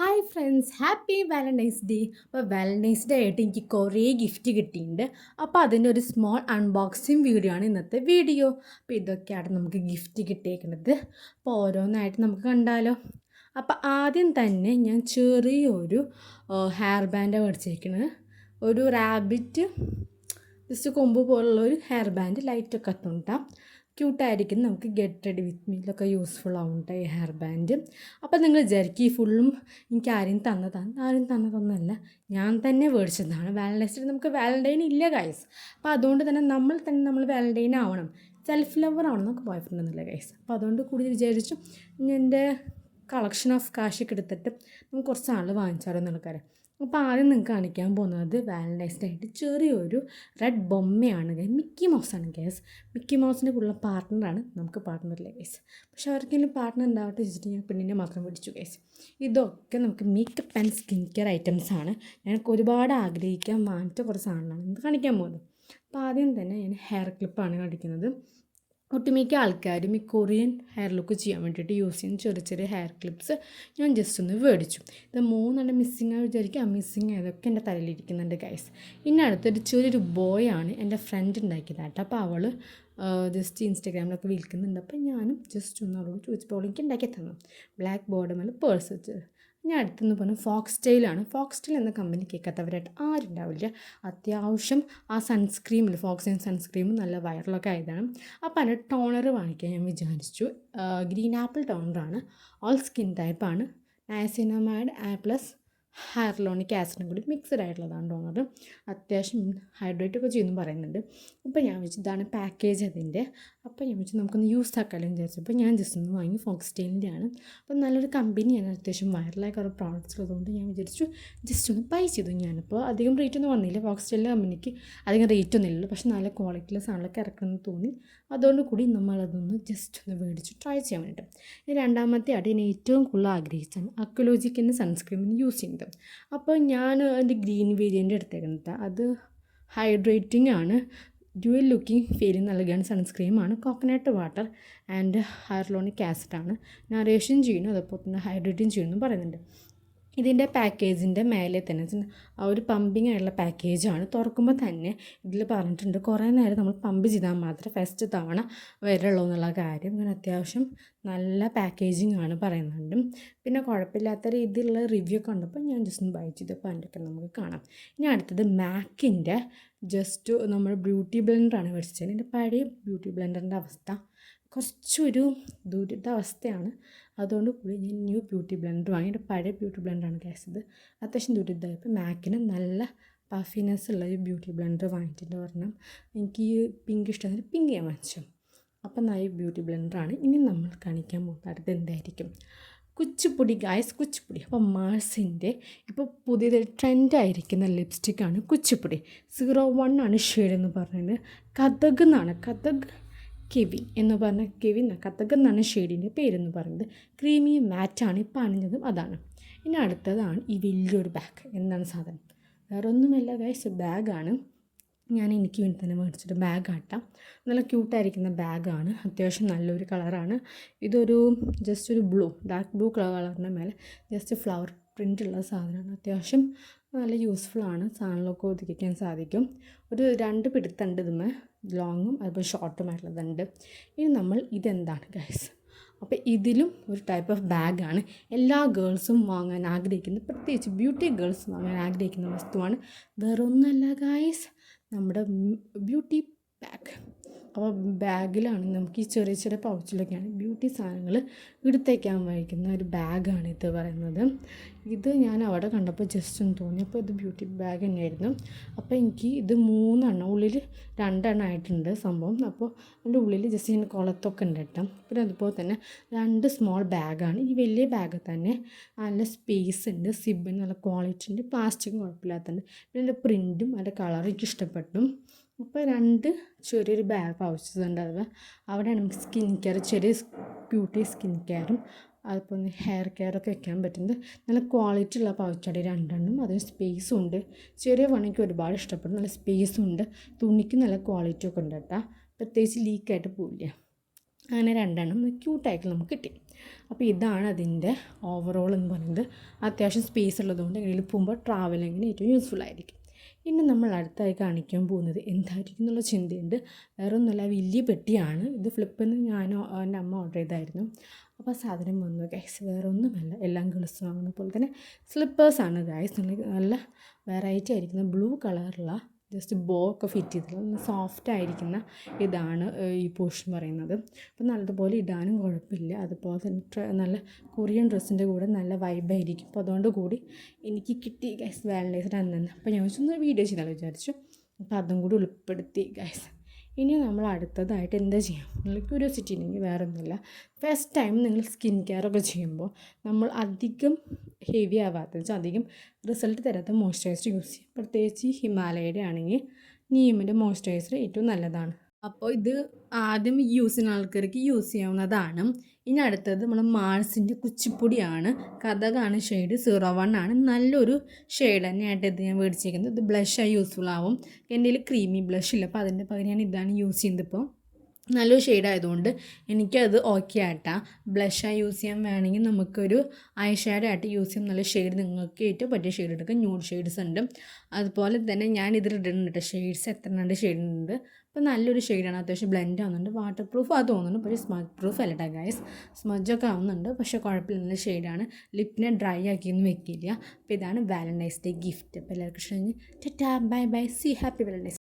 Hi friends, happy Valentine's day. അപ്പോൾ Valentine's Day ആയിട്ട് എനിക്ക് കുറേ ഗിഫ്റ്റ് കിട്ടിയിട്ടുണ്ട്. അപ്പോൾ അതിൻ്റെ ഒരു സ്മോൾ അൺബോക്സിങ് വീഡിയോ ആണ് ഇന്നത്തെ വീഡിയോ. അപ്പോൾ ഇതൊക്കെയാണ് നമുക്ക് ഗിഫ്റ്റ് കിട്ടിയേക്കുന്നത്. അപ്പോൾ ഓരോന്നായിട്ട് നമുക്ക് കണ്ടാലോ. അപ്പോൾ ആദ്യം തന്നെ ഞാൻ ചെറിയൊരു ഹെയർ ബാൻഡ് മേടിച്ചേക്കുന്നത്. ഒരു റാബിറ്റ് ജസ്റ്റ് കൊമ്പ് പോലുള്ള ഒരു ഹെയർ ബാൻഡ്, ലൈറ്റൊക്കെ എത്തുണ്ടാം. ക്യൂട്ടായിരിക്കും. നമുക്ക് ഗെറ്റ് റെഡി വിത്ത് മീലൊക്കെ യൂസ്ഫുൾ ആവുന്നുണ്ട് ഈ ഹെയർ ബാൻഡ്. അപ്പോൾ നിങ്ങൾ വിചാരിക്കും ഈ ഫുള്ളും എനിക്ക് ആരും തന്നതൊന്നുമല്ല, ഞാൻ തന്നെ മേടിച്ചതാണ്. വാലൻറ്റൈൻസ് ഡേ നമുക്ക് വാലൻറ്റൈൻ ഇല്ല ഗൈസ്. അപ്പോൾ അതുകൊണ്ട് തന്നെ നമ്മൾ വാലൻറ്റൈൻ ആവണം, സെൽഫ് ലവർ ആവണം, നമുക്ക് ബോയ് ഫ്രണ്ട് ഒന്നുമില്ല ഗൈസ്. അപ്പോൾ അതുകൊണ്ട് കൂടി വിചാരിച്ചു എൻ്റെ കളക്ഷൻ ഓഫ് കാശൊക്കെ എടുത്തിട്ട് നമുക്ക് കുറച്ച് ആൾ വാങ്ങിച്ചാലോ എന്നുള്ള കാര്യം. അപ്പോൾ ആദ്യം നിങ്ങൾക്ക് കാണിക്കാൻ പോകുന്നത് വാലൻറ്റൈൻസ് ഡേ ആയിട്ട് ചെറിയൊരു റെഡ് ബൊമ്മയാണ്. മിക്കി മൗസാണ് ഗൈസ്. മിക്കി മൗസിൻ്റെ കൂടെ പാർട്ട്ണറാണ്, നമുക്ക് പാർട്ട്ണറില്ല ഗൈസ്. പക്ഷെ അവർക്കെങ്കിലും പാർട്ട്ണർ ഉണ്ടാവട്ടെ വെച്ചിട്ട് ഞാൻ പെണ്ണിനെ മാത്രം പിടിച്ചു ഗൈസ്. ഇതൊക്കെ നമുക്ക് മേക്കപ്പ് ആൻഡ് സ്കിൻ കെയർ ഐറ്റംസാണ്. ഞങ്ങൾക്ക് ഒരുപാട് ആഗ്രഹിക്കാൻ വാങ്ങിച്ച കുറച്ച് സാധനങ്ങളാണ് ഇത് കാണിക്കാൻ പോകുന്നത്. അപ്പോൾ ആദ്യം തന്നെ ഞാൻ ഹെയർ ക്ലിപ്പാണ് കാണിക്കുന്നത്. ഒട്ടുമിക്ക ആൾക്കാരും ഈ കൊറിയൻ ഹെയർ ലുക്ക് ചെയ്യാൻ വേണ്ടിയിട്ട് യൂസ് ചെയ്യുന്ന ചെറിയ ചെറിയ ഹെയർ ക്ലിപ്സ് ഞാൻ ജസ്റ്റ് ഒന്ന് മേടിച്ചു. ഇത് 3 മിസ്സിങ് ആയി വിചാരിക്കും. ആ മിസ്സിങ് ആയതൊക്കെ എൻ്റെ തലയിലിരിക്കുന്നുണ്ട് ഗൈസ്. ഇനി അടുത്തൊരു ചെറിയൊരു ബോയാണ് എൻ്റെ ഫ്രണ്ട് ഉണ്ടാക്കിയതാട്ടോ. അപ്പോൾ അവൾ ജസ്റ്റ് ഇൻസ്റ്റാഗ്രാമിലൊക്കെ വിൽക്കുന്നുണ്ട്. അപ്പോൾ ഞാനും ജസ്റ്റ് ഒന്ന് അവളോട് ചോദിച്ചപ്പോൾ എനിക്ക് ഉണ്ടാക്കി തന്നു. ബ്ലാക്ക് ബോർഡ് മേലെ പേഴ്സ് വെച്ചത്. ഞാൻ അടുത്തെന്ന് പറഞ്ഞാൽ ഫോക്സ് സ്റ്റൈലാണ്. ഫോക്സ് സ്റ്റൈൽ എന്ന കമ്പനി കേൾക്കാത്തവരായിട്ട് ആരുണ്ടാവില്ല. അത്യാവശ്യം ആ സൺസ്ക്രീമിൽ ഫോക്സ് സൺസ്ക്രീം നല്ല വൈറലൊക്കെ ആയതാണ്. അപ്പോൾ അതിൻ്റെ ടോണർ വാങ്ങിക്കാൻ ഞാൻ വിചാരിച്ചു. ഗ്രീൻ ആപ്പിൾ ടോണറാണ്, ഓൾ സ്കിൻ ടൈപ്പാണ്. നയസിനമൈഡ് പ്ലസ് ഹൈറലോണിക് ആസിഡും കൂടി മിക്സഡ് ആയിട്ടുള്ളതാണ് ടോണർ. അത്യാവശ്യം ഹൈഡ്രേറ്റ് ഒക്കെ ചെയ്യുന്നു പറയുന്നുണ്ട്. അപ്പോൾ ഞാൻ വെച്ചു ഇതാണ് പാക്കേജ് അതിൻ്റെ. അപ്പോൾ ഞാൻ വെച്ച് നമുക്കൊന്ന് യൂസ് ആക്കാമല്ലോ വിചാരിച്ചപ്പോൾ ഞാൻ ജസ്റ്റ് ഒന്ന് വാങ്ങി ഫോക്സ് സ്റ്റൈലിൻ്റെ ആണ്. അപ്പോൾ നല്ലൊരു കമ്പനിയാണ്, അത്യാവശ്യം വൈറലായ കുറേ പ്രോഡക്റ്റ്സ് ഉള്ളതുകൊണ്ട് ഞാൻ വിചാരിച്ചു ജസ്റ്റ് ഒന്ന് ബൈ ചെയ്തു. ഞാനിപ്പോൾ അധികം റേറ്റ് ഒന്നും വന്നില്ല, ഫോക്സ് സ്റ്റൈലിൻ്റെ കമ്പനിക്ക് അധികം റേറ്റ് ഒന്നും ഇല്ലല്ലോ, പക്ഷേ നല്ല ക്വാളിറ്റിയിലെ സാധനങ്ങളൊക്കെ ഇറക്കുമെന്ന് തോന്നി. അതുകൊണ്ട് കൂടി നമ്മളതൊന്ന് ജസ്റ്റ് ഒന്ന് മേടിച്ച് ട്രൈ ചെയ്യാൻ വേണ്ടിയിട്ട്. ഇനി രണ്ടാമത്തെ ആയിട്ട് ഞാൻ ഏറ്റവും കൂടുതൽ ആഗ്രഹിച്ചാണ് അക്വലോജിക്കിൻ്റെ സൺസ്ക്രീമിന് യൂസ് ചെയ്യുന്നത്. അപ്പോൾ ഞാൻ അതിൻ്റെ ഗ്രീൻ വേരിയൻ്റ് എടുത്തേക്കുന്നത്. അത് ഹൈഡ്രേറ്റിംഗ് ആണ്, ഡ്യുവൽ ലുക്കിംഗ് ഫീലിംഗ് നൽകുകയാണ് സൺസ്ക്രീമാണ്. കോക്കനട്ട് വാട്ടർ ആൻഡ് ഹൈറലോണിക് ആസിഡാണ്. നറേഷൻ ചെയ്യുന്നു, അതുപോലെ തന്നെ ഹൈഡ്രേറ്റിംഗ് ചെയ്യുന്നു പറയുന്നുണ്ട്. ഇതിൻ്റെ പാക്കേജിൻ്റെ മേലെ തന്നെ ആ ഒരു പമ്പിങ് ആയിട്ടുള്ള പാക്കേജാണ്. തുറക്കുമ്പോൾ തന്നെ ഇതിൽ പറഞ്ഞിട്ടുണ്ട് കുറേ നേരം നമ്മൾ പമ്പ് ചെയ്താൽ മാത്രമേ ഫസ്റ്റ് തവണ വരുള്ളൂ എന്നുള്ള കാര്യം. അങ്ങനെ അത്യാവശ്യം നല്ല പാക്കേജിങ് ആണ് പറയുന്നുണ്ട്. പിന്നെ കുഴപ്പമില്ലാത്ത രീതിയിലുള്ള റിവ്യൂ ഒക്കെ ഉണ്ടപ്പോൾ ഞാൻ ജസ്റ്റ് ഒന്ന് ബൈ ചെയ്തപ്പോൾ അതിൻ്റെയൊക്കെ നമുക്ക് കാണാം. ഇനി അടുത്തത് മാക്കിൻ്റെ ജസ്റ്റ് നമ്മൾ ബ്യൂട്ടി ബ്ലെൻഡറാണ് മേടിച്ചത്. എൻ്റെ പഴയ ബ്യൂട്ടി ബ്ലെൻഡറിൻ്റെ അവസ്ഥ കുറച്ചൊരു ദുരിതാവസ്ഥയാണ്. അതുകൊണ്ട് കൂടി ഞാൻ ന്യൂ ബ്യൂട്ടി ബ്ലെൻഡർ വാങ്ങി. എൻ്റെ പഴയ ബ്യൂട്ടി ബ്ലെൻഡറാണ് ഗ്യാസ്. ഇത് അത്യാവശ്യം ദുരിതമായപ്പോൾ മാക്കിന് നല്ല പഫിനെസ് ഉള്ള ഒരു ബ്യൂട്ടി ബ്ലെൻഡർ വാങ്ങിച്ചിട്ട് പറഞ്ഞാൽ എനിക്ക് ഈ പിങ്ക് ഇഷ്ടമാണ്, പിങ്ക് ഞാൻ വാങ്ങിച്ചു. അപ്പം നല്ല ബ്യൂട്ടി ബ്ലെൻഡറാണ്. ഇനി നമ്മൾ കാണിക്കാൻ പോകുന്നത് അടുത്ത് എന്തായിരിക്കും, കുച്ചിപ്പൊടി ഗായ്സ്, കുച്ചിപ്പൊടി. അപ്പോൾ മാഴ്സിൻ്റെ ഇപ്പോൾ പുതിയത് ട്രെൻഡായിരിക്കുന്ന ലിപ്സ്റ്റിക്കാണ് കുച്ചിപ്പൊടി. 01 ആണ് ഷെയ്ഡ് എന്ന് പറഞ്ഞത്. കഥക് എന്നാണ്, കഥക് കെവിൻ എന്ന് പറഞ്ഞ കഥക് എന്നാണ് ഷെയ്ഡിൻ്റെ പേരെന്ന് പറയുന്നത്. ക്രീമി മാറ്റാണ് ഇപ്പോൾ അണിഞ്ഞതും അതാണ്. ഇനി അടുത്തതാണ് ഈ വലിയൊരു ബാഗ്. എന്താണ് സാധനം, വേറെ ഒന്നുമല്ല ഗൈസ്, ബാഗാണ്. ഞാൻ എനിക്ക് വേണ്ടി തന്നെ മേടിച്ചിട്ട് ബാഗാട്ടാം. നല്ല ക്യൂട്ടായിരിക്കുന്ന ബാഗാണ്, അത്യാവശ്യം നല്ലൊരു കളറാണ്. ഇതൊരു ജസ്റ്റ് ഒരു ഡാർക്ക് ബ്ലൂ കളറിൻ്റെ മേലെ ജസ്റ്റ് ഫ്ലവർ പ്രിൻ്റുള്ള സാധനമാണ്. അത്യാവശ്യം നല്ല യൂസ്ഫുള്ളാണ്, സാധനങ്ങളൊക്കെ ഒതുക്കിക്കാൻ സാധിക്കും. ഒരു 2 പിടുത്തുണ്ട് ഇതുമേ, ലോങ്ങും അതുപോലെ ഷോർട്ടുമായിട്ടുള്ളതുണ്ട്. ഇനി നമ്മൾ ഇതെന്താണ് ഗൈസ്, അപ്പോൾ ഇതിലും ഒരു ടൈപ്പ് ഓഫ് ബാഗാണ്. എല്ലാ ഗേൾസും വാങ്ങാൻ ആഗ്രഹിക്കുന്ന, പ്രത്യേകിച്ച് ബ്യൂട്ടി ഗേൾസ് വാങ്ങാൻ ആഗ്രഹിക്കുന്ന വസ്തുവാണ്. വേറൊന്നുമല്ല ഗൈസ്, നമ്മുടെ ബ്യൂട്ടി ബാഗ്. അപ്പോൾ ബാഗിലാണ് നമുക്ക് ഈ ചെറിയ ചെറിയ പൗച്ചിലൊക്കെയാണ് ബ്യൂട്ടി സാധനങ്ങൾ എടുത്തേക്കാൻ വഹിക്കുന്ന ഒരു ബാഗാണ് ഇത് പറയുന്നത്. ഇത് ഞാൻ അവിടെ കണ്ടപ്പോൾ ജസ്റ്റ് ഒന്ന് തോന്നി, അപ്പോൾ ഇത് ബ്യൂട്ടി ബാഗ് തന്നെയായിരുന്നു. അപ്പോൾ എനിക്ക് ഇത് 3 ഉള്ളിൽ 2 ആയിട്ടുണ്ട് സംഭവം. അപ്പോൾ അതിൻ്റെ ഉള്ളിൽ ജസ്റ്റ് ഇങ്ങനെ കുളത്തൊക്കെ ഉണ്ട് കേട്ടോ. പിന്നെ അതുപോലെ തന്നെ 2 സ്മോൾ ബാഗാണ്. ഈ വലിയ ബാഗ് തന്നെ നല്ല സ്പേസ് ഉണ്ട്, സിബിന് നല്ല ക്വാളിറ്റി ഉണ്ട്, പ്ലാസ്റ്റിക്കും കുഴപ്പമില്ലാത്തതുണ്ട്. പിന്നെ അതിൻ്റെ പ്രിൻറ്റും അതിൻ്റെ കളറും എനിക്ക് ഇഷ്ടപ്പെട്ടു. അപ്പോൾ 2 ചെറിയൊരു ബാഗ് പൗച്ചസ് ഉണ്ട്. അവിടെയാണ് നമുക്ക് സ്കിൻ കെയർ, ചെറിയ ബ്യൂട്ടി സ്കിൻ കെയറും അതുപോലെ ഹെയർ കെയറൊക്കെ വെക്കാൻ പറ്റുന്നത്. നല്ല ക്വാളിറ്റി ഉള്ള പൗച്ചാണ് 2 അതിന് സ്പേസും ഉണ്ട്. ചെറിയ പണിക്ക് ഒരുപാട് ഇഷ്ടപ്പെടും, നല്ല സ്പേസും ഉണ്ട്, തുണിക്ക് നല്ല ക്വാളിറ്റി ഒക്കെ ഉണ്ട് കേട്ടോ, പ്രത്യേകിച്ച് ലീക്കായിട്ട് പോവില്ല. അങ്ങനെ 2 ക്യൂട്ടായിട്ട് നമുക്ക് കിട്ടി. അപ്പോൾ ഇതാണ് അതിൻ്റെ ഓവറോൾ എന്ന് പറയുന്നത്. അത്യാവശ്യം സ്പേസ് ഉള്ളതുകൊണ്ട് എങ്ങനെയും പോകുമ്പോൾ ട്രാവലിങ്ങിന് ഏറ്റവും യൂസ്ഫുൾ ആയിരിക്കും. ഇനി നമ്മൾ അടുത്തായി കാണിക്കാൻ പോകുന്നത് എന്തായിരിക്കും എന്നുള്ള ചിന്തയുണ്ട്. വേറെ ഒന്നുമല്ല, വലിയ പെട്ടിയാണ് ഇത്. ഫ്ലിപ്പിൽ നിന്ന് ഞാനോ എൻ്റെ അമ്മ ഓർഡർ ചെയ്തായിരുന്നു. അപ്പോൾ സാധനം വന്നു ഗൈസ്. വേറെ ഒന്നുമല്ല, എല്ലാം ഗേൾസ് വാങ്ങുന്ന പോലെ തന്നെ സ്ലിപ്പേഴ്സാണ് ഗൈസ്. നല്ല വെറൈറ്റി ആയിരിക്കുന്ന ബ്ലൂ കളറുള്ള ജസ്റ്റ് ബോ ഒക്കെ ഫിറ്റ് ചെയ്തിട്ടുള്ള നല്ല സോഫ്റ്റ് ആയിരിക്കുന്ന ഇതാണ് ഈ പോർഷൻ പറയുന്നത്. അപ്പോൾ നല്ലതുപോലെ ഇടാനും കുഴപ്പമില്ല. അതുപോലെ തന്നെ നല്ല കൊറിയൻ ഡ്രസ്സിൻ്റെ കൂടെ നല്ല വൈബായിരിക്കും. അപ്പോൾ അതുകൊണ്ട് കൂടി എനിക്ക് കിട്ടി ഗൈസ് വാലൻറ്റൈൻസ് ഡേ അന്ന്. അപ്പോൾ ഞാൻ ഒന്ന് വീഡിയോ ചെയ്താലോ വിചാരിച്ചു. അപ്പോൾ അതും കൂടി ഉൾപ്പെടുത്തി ഗൈസ്. ഇനി നമ്മൾ അടുത്തതായിട്ട് എന്താ ചെയ്യാം, നിങ്ങൾ ക്യൂരിയോസിറ്റി ഉണ്ടെങ്കിൽ വേറെ ഒന്നുമില്ല. ഫസ്റ്റ് ടൈം നിങ്ങൾ സ്കിൻ കെയർ ഒക്കെ ചെയ്യുമ്പോൾ നമ്മൾ അധികം ഹെവി ആവാത്ത വെച്ചാൽ അധികം റിസൾട്ട് തരാത്ത മോയ്സ്ചറൈസർ യൂസ് ചെയ്യും. പ്രത്യേകിച്ച് ഹിമാലയയുടെ ആണെങ്കിൽ നീമിൻ്റെ മോയ്സ്ചറൈസർ ഏറ്റവും നല്ലതാണ്. അപ്പോൾ ഇത് ആദ്യം യൂസ് ചെയ്യുന്ന ആൾക്കാർക്ക് യൂസ് ചെയ്യാവുന്നതാണ്. ഇനി അടുത്തത് നമ്മൾ മാൾസിൻ്റെ കുച്ചിപ്പൊടിയാണ്. കഥകാണ് ഷെയ്ഡ് 01 ആണ്. നല്ലൊരു ഷെയ്ഡ് തന്നെയായിട്ട് ഇത് ഞാൻ മേടിച്ചിരിക്കുന്നത്. ഇത് ബ്ലഷായി യൂസ്ഫുൾ ആവും. എൻ്റെ കയ്യിൽ ക്രീമി ബ്ലഷ് ഇല്ല, അപ്പോൾ അതിൻ്റെ പകരം ഞാൻ ഇതാണ് യൂസ് ചെയ്യുന്നത്. ഇപ്പോൾ നല്ലൊരു ഷെയ്ഡ് ആയതുകൊണ്ട് എനിക്കത് ഓക്കെ ആയിട്ടാ. ബ്ലഷായി യൂസ് ചെയ്യാൻ വേണമെങ്കിൽ നമുക്കൊരു ഐ ഷാഡോ ആയിട്ട് യൂസ് ചെയ്യാൻ നല്ല ഷെയ്ഡ് നിങ്ങൾക്ക് ഏറ്റവും പറ്റിയ ഷെയ്ഡ് എടുക്കുക. ന്യൂഡ് ഷെയ്ഡ്സ് ഉണ്ട്. അതുപോലെ തന്നെ ഞാൻ ഇതിൽ ഇടുന്നുണ്ട് ഷെയ്ഡ്സ് എത്ര 2 ഷെയ്ഡ് ഉണ്ട്. അപ്പോൾ നല്ലൊരു ഷെയ്ഡാണ്, അത്യാവശ്യം ബ്ലെൻഡ് ആവുന്നുണ്ട്. വാട്ടർ പ്രൂഫ് അത് തോന്നുന്നു, പക്ഷേ സ്മജ് പ്രൂഫ് അല്ലട്ടാ ഗൈസ്. സ്മജൊക്കെ ആവുന്നുണ്ട്, പക്ഷേ കുഴപ്പമില്ല, നല്ല ഷെയ്ഡാണ്. ലിപ്പിനെ ഡ്രൈ ആക്കിയൊന്നും വെക്കില്ല. അപ്പോൾ ഇതാണ് വാലൻറ്റൈൻസ് ഡേ ഗിഫ്റ്റ്. അപ്പോൾ എല്ലാവർക്കും ഇഷ്ടം. Tata, bye bye, C happy Valentine's.